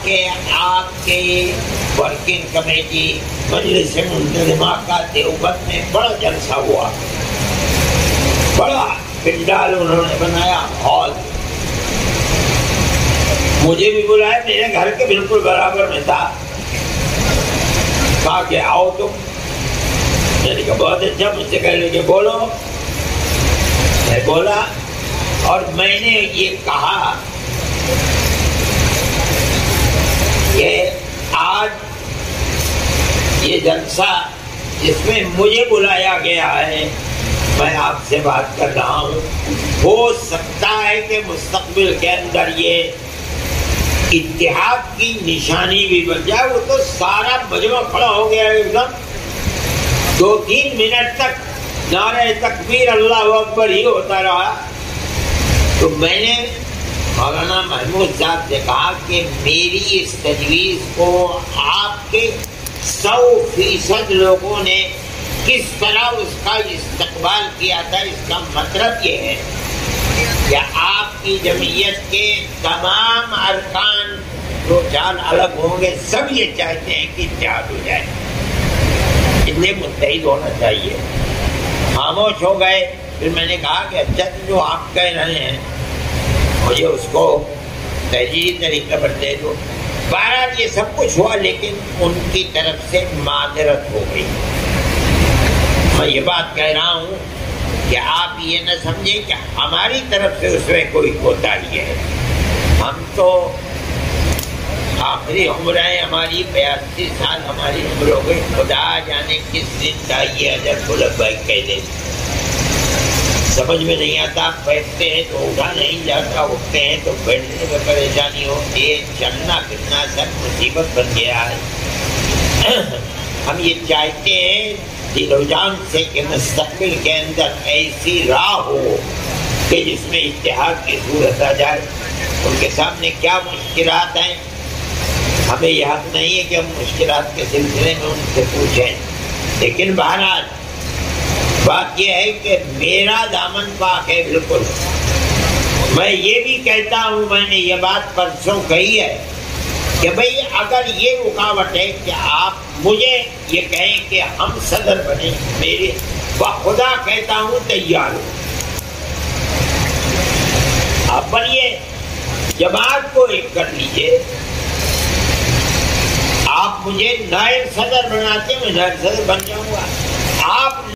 کہ آپ کے ورکنگ کمیٹی مجلس منتظمہ کا دیوبند میں بڑا جلسہ ہوا، بڑا پنڈال انہوں نے بنایا، ہال، مجھے بھی بلایا، میرے گھر کے بالکل برابر میں تھا، کہا کہ آؤ تم، میں نے کہا بہت اچھا، مجھ سے کہنے کہ بولو، میں بولا اور میں نے یہ کہا کہ آج یہ جلسہ جس میں مجھے بلایا گیا ہے، میں آپ سے بات کر رہا ہوں، ہو سکتا ہے کہ مستقبل کے اندر یہ اتحاد کی نشانی بھی بن جائے۔ وہ تو سارا مجمع کھڑا ہو گیا ایک دم، 2-3 منٹ تک نعرہ تکبیر اللہ اکبر ہی ہوتا رہا۔ تو میں نے مولانا محمود صاحب سے کہا کہ میری اس تجویز کو آپ کے 100% لوگوں نے کس طرح اس کا استقبال کیا تھا، اس کا مطلب یہ ہے کہ آپ کی جمعیت کے تمام ارکان جو چال الگ ہوں گے، سب یہ چاہتے ہیں کہ اتحاد ہو جائے، اتنے متحد ہونا چاہیے۔ خاموش ہو گئے۔ پھر میں نے کہا کہ اچھا جو آپ کہہ رہے ہیں مجھے اس کو تحریری طریقے پر دے دو۔ بہرحال یہ سب کچھ ہوا، لیکن ان کی طرف سے معذرت ہو گئی۔ میں یہ بات کہہ رہا ہوں کہ آپ یہ نہ سمجھیں کہ ہماری طرف سے اس میں کوئی کوتاہی ہے۔ ہم تو آخری عمر ہے ہماری، 82 سال ہماری عمر ہو گئی، خدا جانے کس دن چاہیے اجر طلب بھائی کہہ دیں، سمجھ میں نہیں آتا۔ بیٹھتے ہیں تو اٹھا نہیں جاتا، اٹھتے ہیں تو بیٹھنے میں پریشانی ہوتی ہے، چلنا پھرنا سب مصیبت بن گیا ہے۔ ہم یہ چاہتے ہیں دل و جان سے کہ مستقبل کے اندر ایسی راہ ہو کہ جس میں اتحاد کی صورت آ جائے۔ ان کے سامنے کیا مشکلات ہیں، ہمیں یہ حق نہیں ہے کہ ہم مشکلات کے سلسلے میں ان سے پوچھیں، لیکن بہرحال بات یہ ہے کہ میرا دامن پاک ہے بالکل۔ میں یہ بھی کہتا ہوں، میں نے یہ بات پرسوں کہی ہے کہ بھئی اگر یہ رکاوٹ ہے کہ آپ مجھے یہ کہیں کہ ہم صدر بنیں، میرے خدا کہتا ہوں تیار ہوں، آپ بنیے، جماعت کو ایک کر لیجئے۔ آپ مجھے نائب صدر بناتے، میں نائب صدر بن جاؤں گا۔ آپ